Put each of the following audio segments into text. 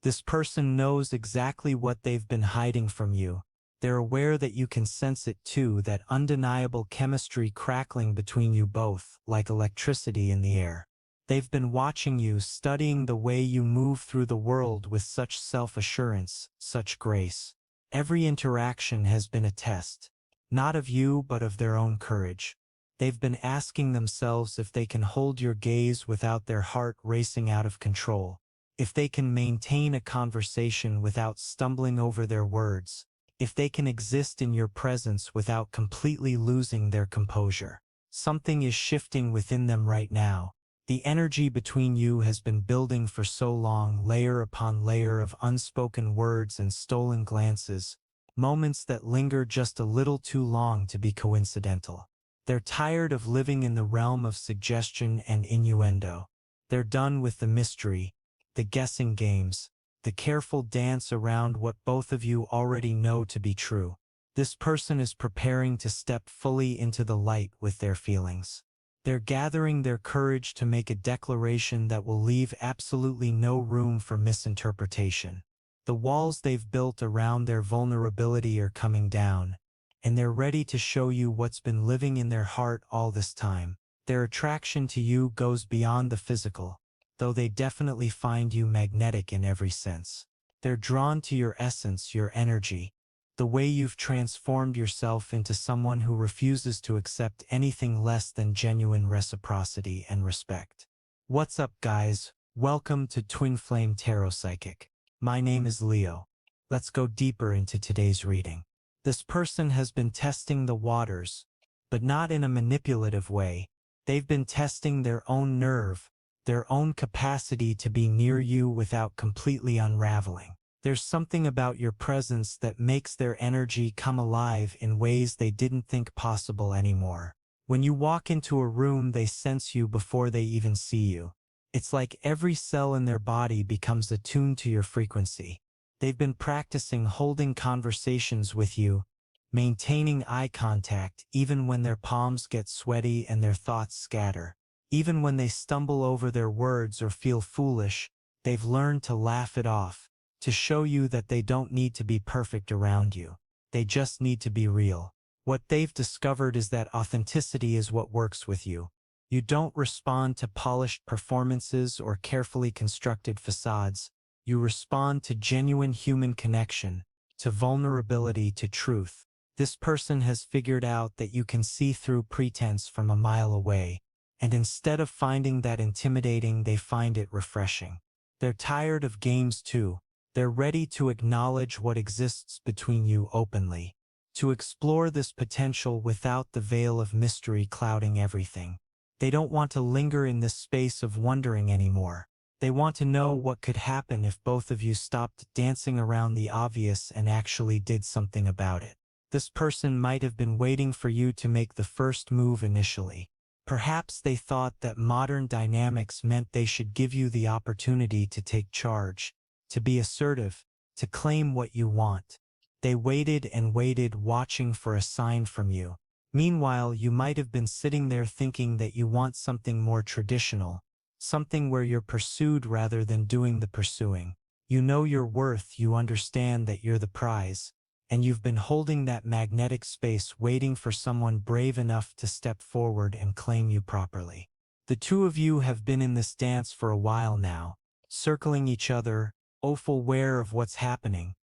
This person knows exactly what they've been hiding from you. They're aware that you can sense it too, that undeniable chemistry crackling between you both, like electricity in the air. They've been watching you, studying the way you move through the world with such self-assurance, such grace. Every interaction has been a test, not of you but of their own courage. They've been asking themselves if they can hold your gaze without their heart racing out of control, if they can maintain a conversation without stumbling over their words, if they can exist in your presence without completely losing their composure. Something is shifting within them right now. The energy between you has been building for so long, layer upon layer of unspoken words and stolen glances, moments that linger just a little too long to be coincidental. They're tired of living in the realm of suggestion and innuendo. They're done with the mystery, the guessing games, the careful dance around what both of you already know to be true. This person is preparing to step fully into the light with their feelings. They're gathering their courage to make a declaration that will leave absolutely no room for misinterpretation. The walls they've built around their vulnerability are coming down, and they're ready to show you what's been living in their heart all this time. Their attraction to you goes beyond the physical, though they definitely find you magnetic in every sense. They're drawn to your essence, your energy, the way you've transformed yourself into someone who refuses to accept anything less than genuine reciprocity and respect. What's up, guys? Welcome to Twinflame Tarot Psychic. My name is Leo. Let's go deeper into today's reading. This person has been testing the waters, but not in a manipulative way. They've been testing their own nerve, their own capacity to be near you without completely unraveling. There's something about your presence that makes their energy come alive in ways they didn't think possible anymore. When you walk into a room, they sense you before they even see you. It's like every cell in their body becomes attuned to your frequency. They've been practicing holding conversations with you, maintaining eye contact even when their palms get sweaty and their thoughts scatter. Even when they stumble over their words or feel foolish, they've learned to laugh it off, to show you that they don't need to be perfect around you. They just need to be real. What they've discovered is that authenticity is what works with you. You don't respond to polished performances or carefully constructed facades. You respond to genuine human connection, to vulnerability, to truth. This person has figured out that you can see through pretense from a mile away, and instead of finding that intimidating, they find it refreshing. They're tired of games too. They're ready to acknowledge what exists between you openly, to explore this potential without the veil of mystery clouding everything. They don't want to linger in this space of wondering anymore. They want to know what could happen if both of you stopped dancing around the obvious and actually did something about it. This person might have been waiting for you to make the first move initially. Perhaps they thought that modern dynamics meant they should give you the opportunity to take charge, to be assertive, to claim what you want. They waited and waited, watching for a sign from you. Meanwhile, you might have been sitting there thinking that you want something more traditional, something where you're pursued rather than doing the pursuing. You know your worth, you understand that you're the prize, and you've been holding that magnetic space waiting for someone brave enough to step forward and claim you properly. The two of you have been in this dance for a while now, circling each other, aware of what's happening,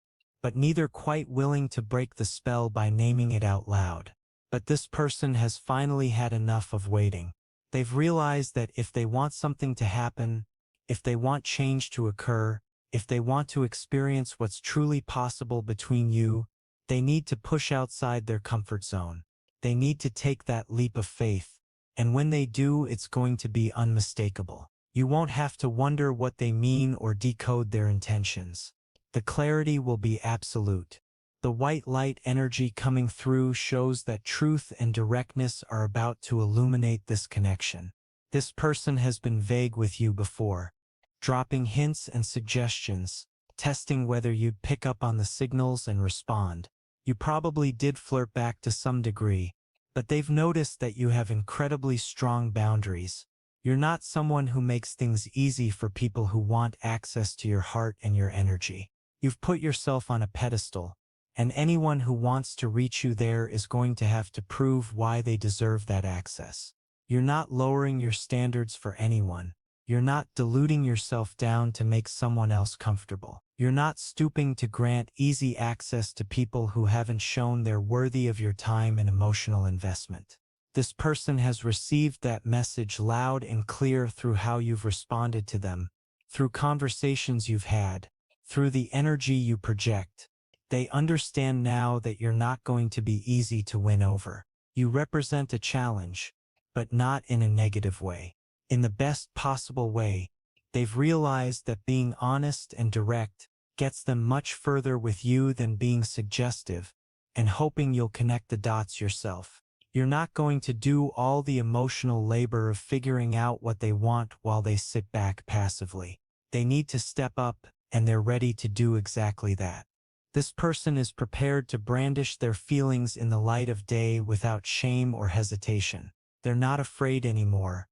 but neither quite willing to break the spell by naming it out loud. But this person has finally had enough of waiting. They've realized that if they want something to happen, if they want change to occur, if they want to experience what's truly possible between you, they need to push outside their comfort zone. They need to take that leap of faith, and when they do, it's going to be unmistakable. You won't have to wonder what they mean or decode their intentions. The clarity will be absolute. The white light energy coming through shows that truth and directness are about to illuminate this connection. This person has been vague with you before, dropping hints and suggestions, testing whether you'd pick up on the signals and respond. You probably did flirt back to some degree, but they've noticed that you have incredibly strong boundaries. You're not someone who makes things easy for people who want access to your heart and your energy. You've put yourself on a pedestal, and anyone who wants to reach you there is going to have to prove why they deserve that access. You're not lowering your standards for anyone. You're not diluting yourself down to make someone else comfortable. You're not stooping to grant easy access to people who haven't shown they're worthy of your time and emotional investment. This person has received that message loud and clear through how you've responded to them, through conversations you've had, through the energy you project. They understand now that you're not going to be easy to win over. You represent a challenge, but not in a negative way. In the best possible way, they've realized that being honest and direct gets them much further with you than being suggestive and hoping you'll connect the dots yourself. You're not going to do all the emotional labor of figuring out what they want while they sit back passively. They need to step up, and they're ready to do exactly that. This person is prepared to brandish their feelings in the light of day without shame or hesitation. They're not afraid anymore.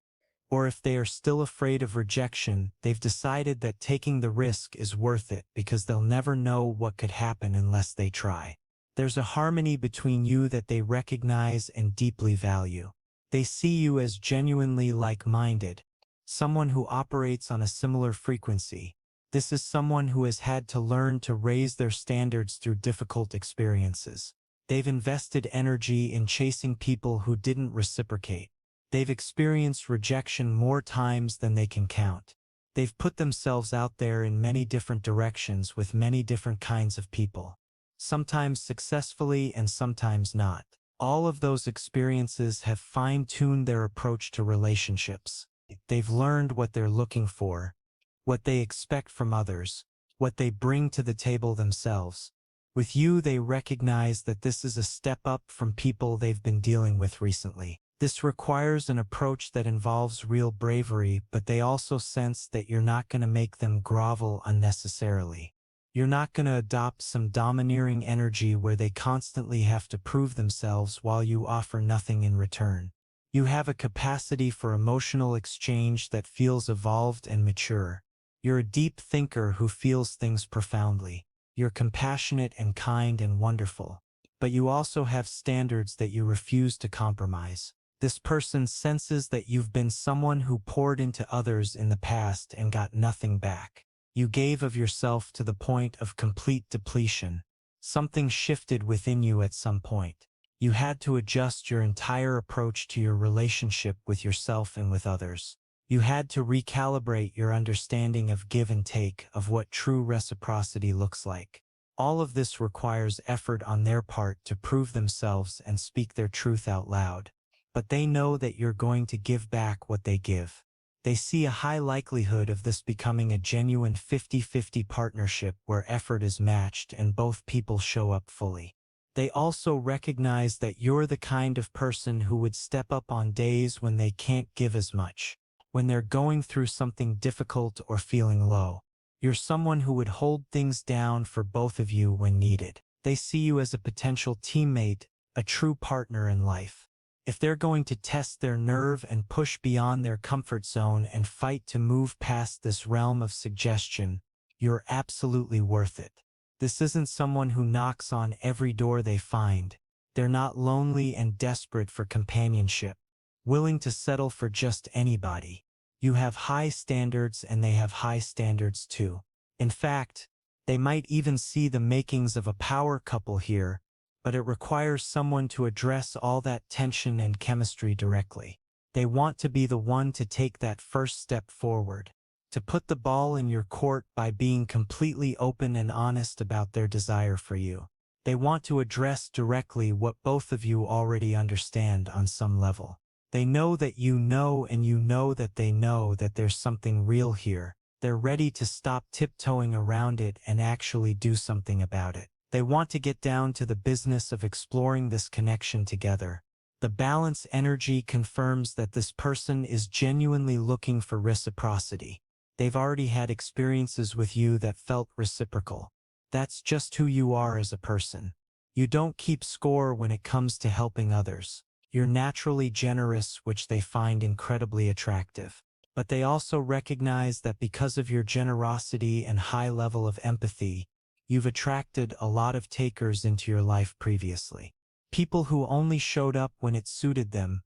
Or if they are still afraid of rejection, they've decided that taking the risk is worth it because they'll never know what could happen unless they try. There's a harmony between you that they recognize and deeply value. They see you as genuinely like-minded, someone who operates on a similar frequency. This is someone who has had to learn to raise their standards through difficult experiences. They've invested energy in chasing people who didn't reciprocate. They've experienced rejection more times than they can count. They've put themselves out there in many different directions with many different kinds of people. Sometimes successfully and sometimes not. All of those experiences have fine-tuned their approach to relationships. They've learned what they're looking for, what they expect from others, what they bring to the table themselves. With you, they recognize that this is a step up from people they've been dealing with recently. This requires an approach that involves real bravery, but they also sense that you're not going to make them grovel unnecessarily. You're not going to adopt some domineering energy where they constantly have to prove themselves while you offer nothing in return. You have a capacity for emotional exchange that feels evolved and mature. You're a deep thinker who feels things profoundly. You're compassionate and kind and wonderful. But you also have standards that you refuse to compromise. This person senses that you've been someone who poured into others in the past and got nothing back. You gave of yourself to the point of complete depletion. Something shifted within you at some point. You had to adjust your entire approach to your relationship with yourself and with others. You had to recalibrate your understanding of give and take, of what true reciprocity looks like. All of this requires effort on their part to prove themselves and speak their truth out loud. But they know that you're going to give back what they give. They see a high likelihood of this becoming a genuine 50-50 partnership where effort is matched and both people show up fully. They also recognize that you're the kind of person who would step up on days when they can't give as much, when they're going through something difficult or feeling low. You're someone who would hold things down for both of you when needed. They see you as a potential teammate, a true partner in life. If they're going to test their nerve and push beyond their comfort zone and fight to move past this realm of suggestion, you're absolutely worth it. This isn't someone who knocks on every door they find. They're not lonely and desperate for companionship, willing to settle for just anybody. You have high standards and they have high standards too. In fact, they might even see the makings of a power couple here, but it requires someone to address all that tension and chemistry directly. They want to be the one to take that first step forward, to put the ball in your court by being completely open and honest about their desire for you. They want to address directly what both of you already understand on some level. They know that you know, and you know that they know that there's something real here. They're ready to stop tiptoeing around it and actually do something about it. They want to get down to the business of exploring this connection together. The balance energy confirms that this person is genuinely looking for reciprocity. They've already had experiences with you that felt reciprocal. That's just who you are as a person. You don't keep score when it comes to helping others. You're naturally generous, which they find incredibly attractive. But they also recognize that because of your generosity and high level of empathy, you've attracted a lot of takers into your life previously. People who only showed up when it suited them,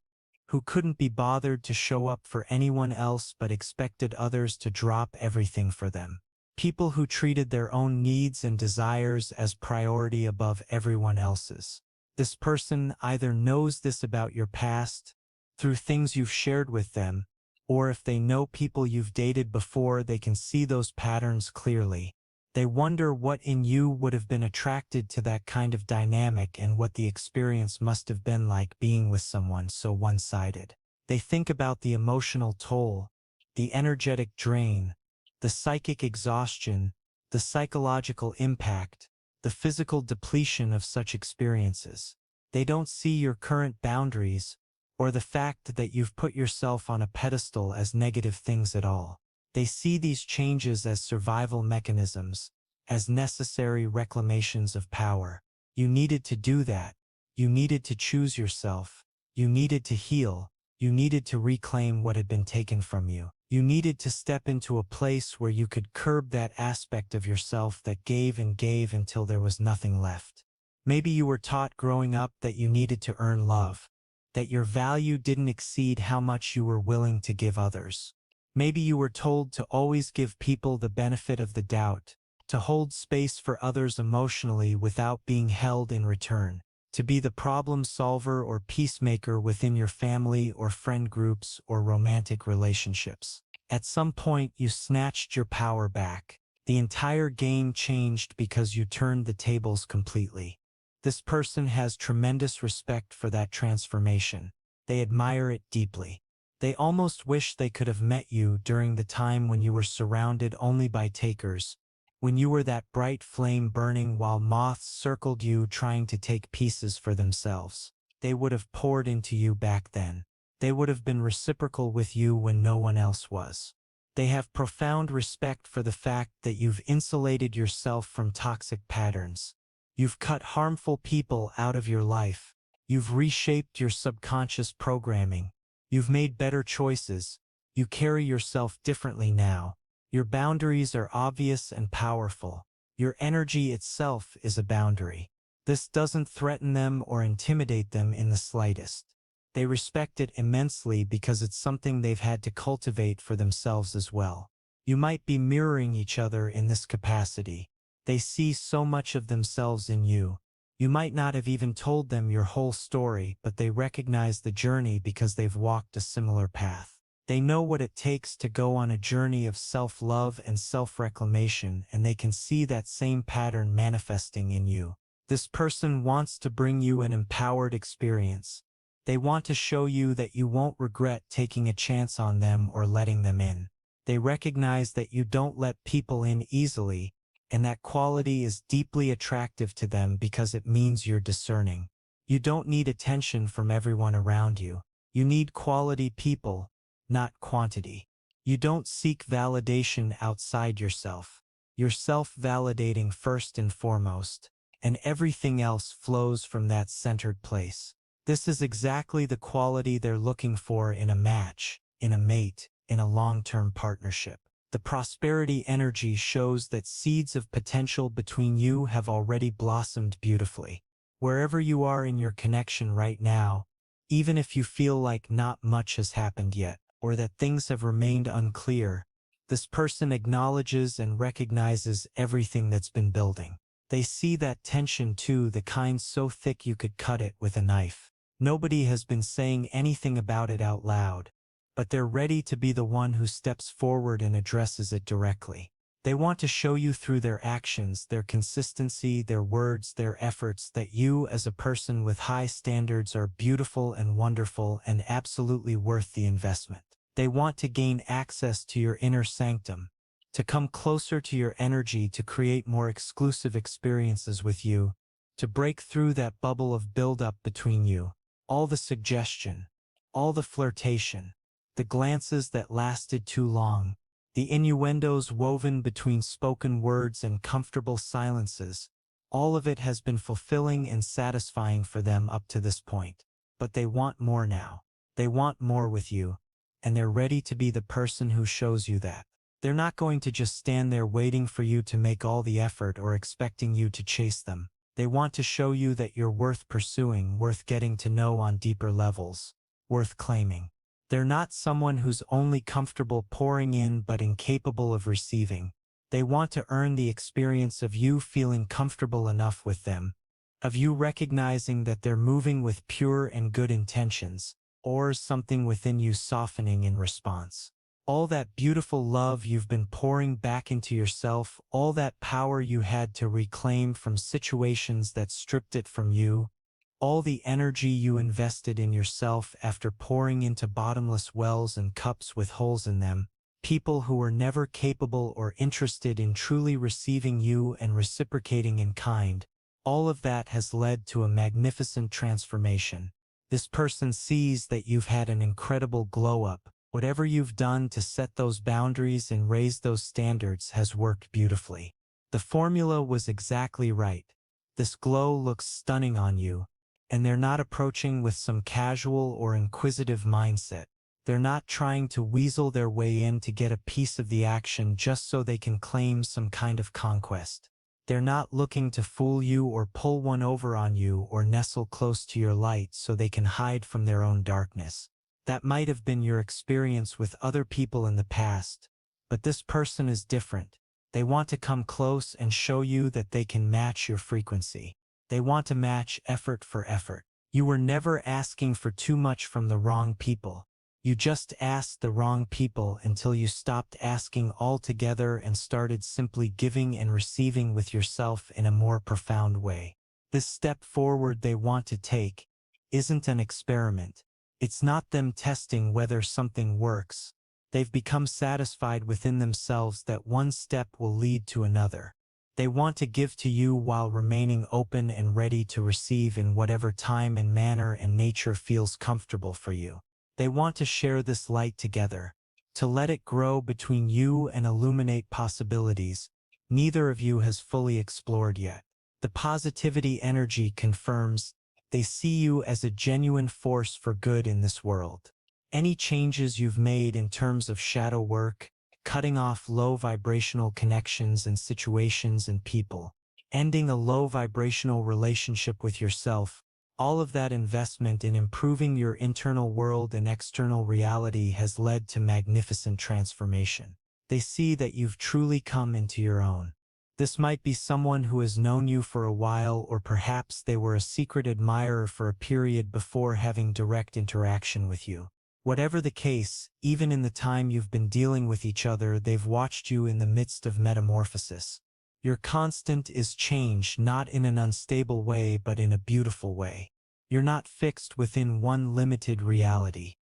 who couldn't be bothered to show up for anyone else but expected others to drop everything for them. People who treated their own needs and desires as priority above everyone else's. This person either knows this about your past, through things you've shared with them, or if they know people you've dated before, they can see those patterns clearly. They wonder what in you would have been attracted to that kind of dynamic and what the experience must have been like being with someone so one-sided. They think about the emotional toll, the energetic drain, the psychic exhaustion, the psychological impact, the physical depletion of such experiences. They don't see your current boundaries, or the fact that you've put yourself on a pedestal as negative things at all. They see these changes as survival mechanisms, as necessary reclamations of power. You needed to do that. You needed to choose yourself. You needed to heal. You needed to reclaim what had been taken from you. You needed to step into a place where you could curb that aspect of yourself that gave and gave until there was nothing left. Maybe you were taught growing up that you needed to earn love, that your value didn't exceed how much you were willing to give others. Maybe you were told to always give people the benefit of the doubt, to hold space for others emotionally without being held in return, to be the problem solver or peacemaker within your family or friend groups or romantic relationships. At some point, you snatched your power back. The entire game changed because you turned the tables completely. This person has tremendous respect for that transformation. They admire it deeply. They almost wish they could have met you during the time when you were surrounded only by takers, when you were that bright flame burning while moths circled you trying to take pieces for themselves. They would have poured into you back then. They would have been reciprocal with you when no one else was. They have profound respect for the fact that you've insulated yourself from toxic patterns. You've cut harmful people out of your life. You've reshaped your subconscious programming. You've made better choices. You carry yourself differently now. Your boundaries are obvious and powerful. Your energy itself is a boundary. This doesn't threaten them or intimidate them in the slightest. They respect it immensely because it's something they've had to cultivate for themselves as well. You might be mirroring each other in this capacity. They see so much of themselves in you. You might not have even told them your whole story, but they recognize the journey because they've walked a similar path. They know what it takes to go on a journey of self-love and self-reclamation, and they can see that same pattern manifesting in you. This person wants to bring you an empowered experience. They want to show you that you won't regret taking a chance on them or letting them in. They recognize that you don't let people in easily, and that quality is deeply attractive to them because it means you're discerning. You don't need attention from everyone around you. You need quality people, not quantity. You don't seek validation outside yourself. You're self-validating first and foremost, and everything else flows from that centered place. This is exactly the quality they're looking for in a match, in a mate, in a long-term partnership. The prosperity energy shows that seeds of potential between you have already blossomed beautifully. Wherever you are in your connection right now, even if you feel like not much has happened yet, or that things have remained unclear, this person acknowledges and recognizes everything that's been building. They see that tension too, the kind so thick you could cut it with a knife. Nobody has been saying anything about it out loud, but they're ready to be the one who steps forward and addresses it directly. They want to show you through their actions, their consistency, their words, their efforts, that you as a person with high standards are beautiful and wonderful and absolutely worth the investment. They want to gain access to your inner sanctum, to come closer to your energy, to create more exclusive experiences with you, to break through that bubble of buildup between you. All the suggestion, all the flirtation, the glances that lasted too long, the innuendos woven between spoken words and comfortable silences, all of it has been fulfilling and satisfying for them up to this point. But they want more now. They want more with you. and they're ready to be the person who shows you that. They're not going to just stand there waiting for you to make all the effort or expecting you to chase them. They want to show you that you're worth pursuing, worth getting to know on deeper levels, worth claiming. They're not someone who's only comfortable pouring in but incapable of receiving. They want to earn the experience of you feeling comfortable enough with them, of you recognizing that they're moving with pure and good intentions, or something within you softening in response. All that beautiful love you've been pouring back into yourself, all that power you had to reclaim from situations that stripped it from you, all the energy you invested in yourself after pouring into bottomless wells and cups with holes in them, people who were never capable or interested in truly receiving you and reciprocating in kind, all of that has led to a magnificent transformation. This person sees that you've had an incredible glow-up. Whatever you've done to set those boundaries and raise those standards has worked beautifully. The formula was exactly right. This glow looks stunning on you, and they're not approaching with some casual or inquisitive mindset. They're not trying to weasel their way in to get a piece of the action just so they can claim some kind of conquest. They're not looking to fool you or pull one over on you or nestle close to your light so they can hide from their own darkness. That might have been your experience with other people in the past, but this person is different. They want to come close and show you that they can match your frequency. They want to match effort for effort. You were never asking for too much from the wrong people. You just asked the wrong people until you stopped asking altogether and started simply giving and receiving with yourself in a more profound way. This step forward they want to take isn't an experiment. It's not them testing whether something works. They've become satisfied within themselves that one step will lead to another. They want to give to you while remaining open and ready to receive in whatever time and manner and nature feels comfortable for you. They want to share this light together, to let it grow between you and illuminate possibilities neither of you has fully explored yet. The positivity energy confirms they see you as a genuine force for good in this world. Any changes you've made in terms of shadow work, cutting off low vibrational connections and situations and people, ending a low vibrational relationship with yourself, all of that investment in improving your internal world and external reality has led to magnificent transformation. They see that you've truly come into your own. This might be someone who has known you for a while, or perhaps they were a secret admirer for a period before having direct interaction with you. Whatever the case, even in the time you've been dealing with each other, they've watched you in the midst of metamorphosis. Your constant is change, not in an unstable way but in a beautiful way. You're not fixed within one limited reality.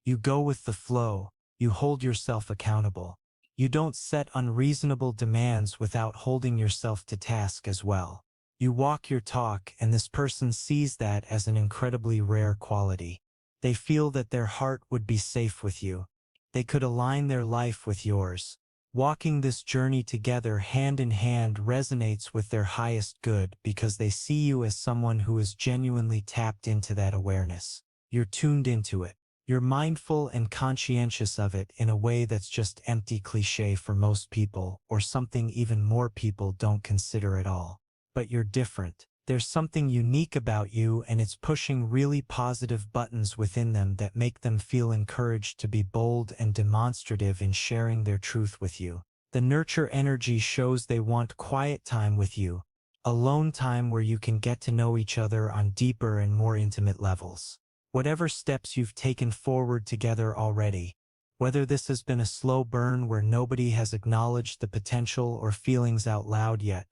You go with the flow, you hold yourself accountable. You don't set unreasonable demands without holding yourself to task as well. You walk your talk, and this person sees that as an incredibly rare quality. They feel that their heart would be safe with you. They could align their life with yours. Walking this journey together hand in hand resonates with their highest good because they see you as someone who is genuinely tapped into that awareness. You're tuned into it. You're mindful and conscientious of it in a way that's just empty cliché for most people, or something even more people don't consider at all. But you're different. There's something unique about you, and it's pushing really positive buttons within them that make them feel encouraged to be bold and demonstrative in sharing their truth with you. The nurture energy shows they want quiet time with you, alone time where you can get to know each other on deeper and more intimate levels. Whatever steps you've taken forward together already, whether this has been a slow burn where nobody has acknowledged the potential or feelings out loud yet,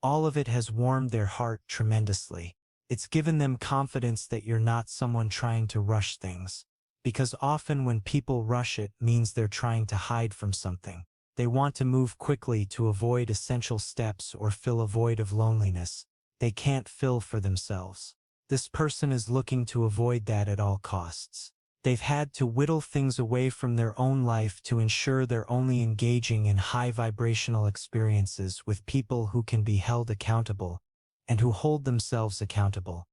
all of it has warmed their heart tremendously. It's given them confidence that you're not someone trying to rush things, because often when people rush it means they're trying to hide from something. They want to move quickly to avoid essential steps or fill a void of loneliness they can't fill for themselves. This person is looking to avoid that at all costs. They've had to whittle things away from their own life to ensure they're only engaging in high vibrational experiences with people who can be held accountable and who hold themselves accountable.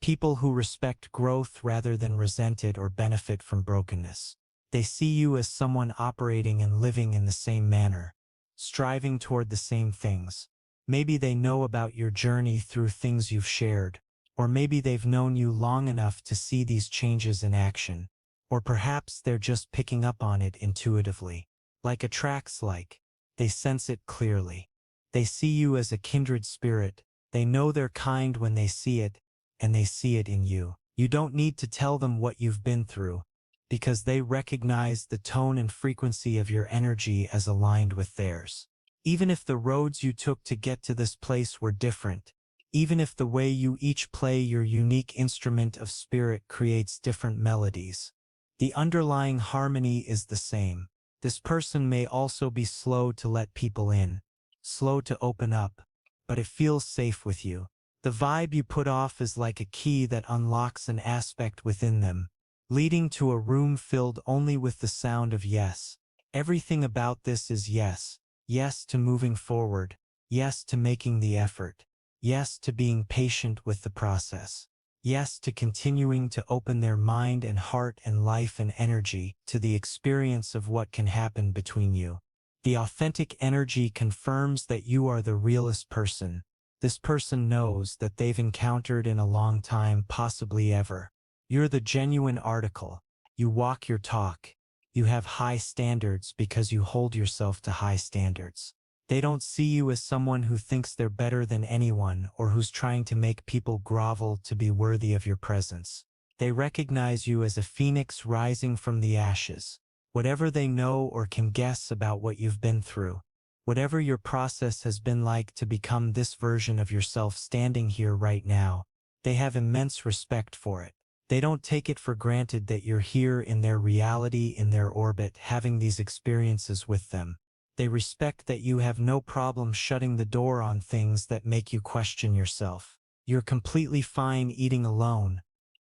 People who respect growth rather than resent it or benefit from brokenness. They see you as someone operating and living in the same manner, striving toward the same things. Maybe they know about your journey through things you've shared, or maybe they've known you long enough to see these changes in action, or perhaps they're just picking up on it intuitively. Like attracts like, they sense it clearly. They see you as a kindred spirit, they know their kind when they see it, and they see it in you. You don't need to tell them what you've been through, because they recognize the tone and frequency of your energy as aligned with theirs. Even if the roads you took to get to this place were different, even if the way you each play your unique instrument of spirit creates different melodies, the underlying harmony is the same. This person may also be slow to let people in, slow to open up, but it feels safe with you. The vibe you put off is like a key that unlocks an aspect within them, leading to a room filled only with the sound of yes. Everything about this is yes. Yes to moving forward. Yes to making the effort. Yes to being patient with the process. Yes to continuing to open their mind and heart and life and energy to the experience of what can happen between you. The authentic energy confirms that you are the realest person. This person knows that they've encountered in a long time, possibly ever. You're the genuine article. You walk your talk. You have high standards because you hold yourself to high standards. They don't see you as someone who thinks they're better than anyone or who's trying to make people grovel to be worthy of your presence. They recognize you as a phoenix rising from the ashes. Whatever they know or can guess about what you've been through, whatever your process has been like to become this version of yourself standing here right now, they have immense respect for it. They don't take it for granted that you're here in their reality, in their orbit, having these experiences with them. They respect that you have no problem shutting the door on things that make you question yourself. You're completely fine eating alone,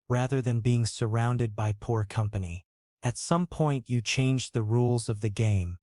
rather than being surrounded by poor company. At some point you changed the rules of the game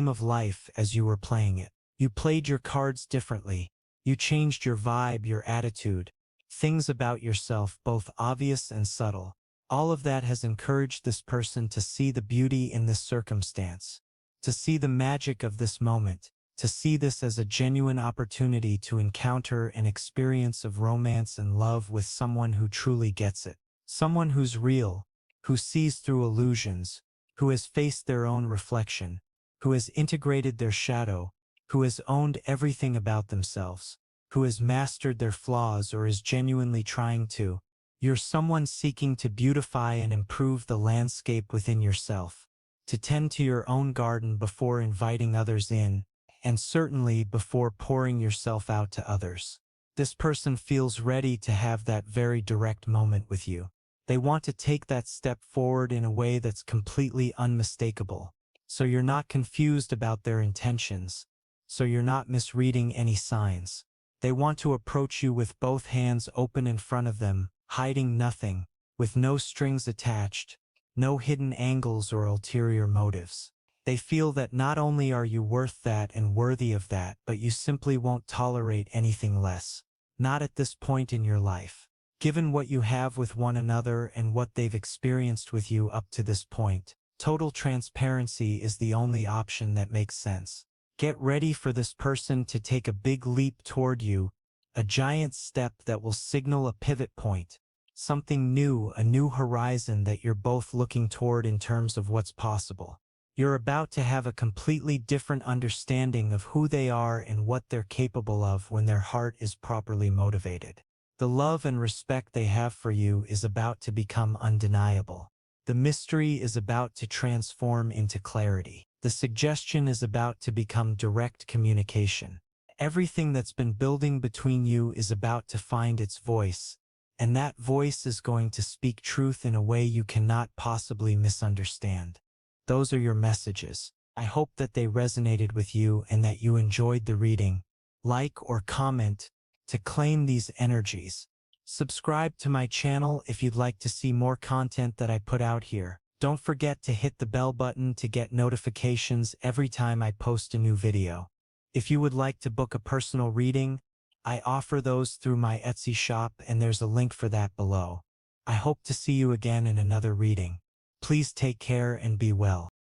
of life as you were playing it. You played your cards differently. You changed your vibe, your attitude, things about yourself, both obvious and subtle. All of that has encouraged this person to see the beauty in this circumstance, to see the magic of this moment, to see this as a genuine opportunity to encounter an experience of romance and love with someone who truly gets it. Someone who's real, who sees through illusions, who has faced their own reflection, who has integrated their shadow, who has owned everything about themselves, who has mastered their flaws or is genuinely trying to. You're someone seeking to beautify and improve the landscape within yourself, to tend to your own garden before inviting others in, and certainly before pouring yourself out to others. This person feels ready to have that very direct moment with you. They want to take that step forward in a way that's completely unmistakable, so you're not confused about their intentions, so you're not misreading any signs. They want to approach you with both hands open in front of them, hiding nothing, with no strings attached, no hidden angles or ulterior motives. They feel that not only are you worth that and worthy of that, but you simply won't tolerate anything less. Not at this point in your life. Given what you have with one another and what they've experienced with you up to this point, total transparency is the only option that makes sense. Get ready for this person to take a big leap toward you, a giant step that will signal a pivot point, something new, a new horizon that you're both looking toward in terms of what's possible. You're about to have a completely different understanding of who they are and what they're capable of when their heart is properly motivated. The love and respect they have for you is about to become undeniable. The mystery is about to transform into clarity. The suggestion is about to become direct communication. Everything that's been building between you is about to find its voice, and that voice is going to speak truth in a way you cannot possibly misunderstand. Those are your messages. I hope that they resonated with you and that you enjoyed the reading. Like or comment to claim these energies. Subscribe to my channel if you'd like to see more content that I put out here. Don't forget to hit the bell button to get notifications every time I post a new video. If you would like to book a personal reading, I offer those through my Etsy shop and there's a link for that below. I hope to see you again in another reading. Please take care and be well.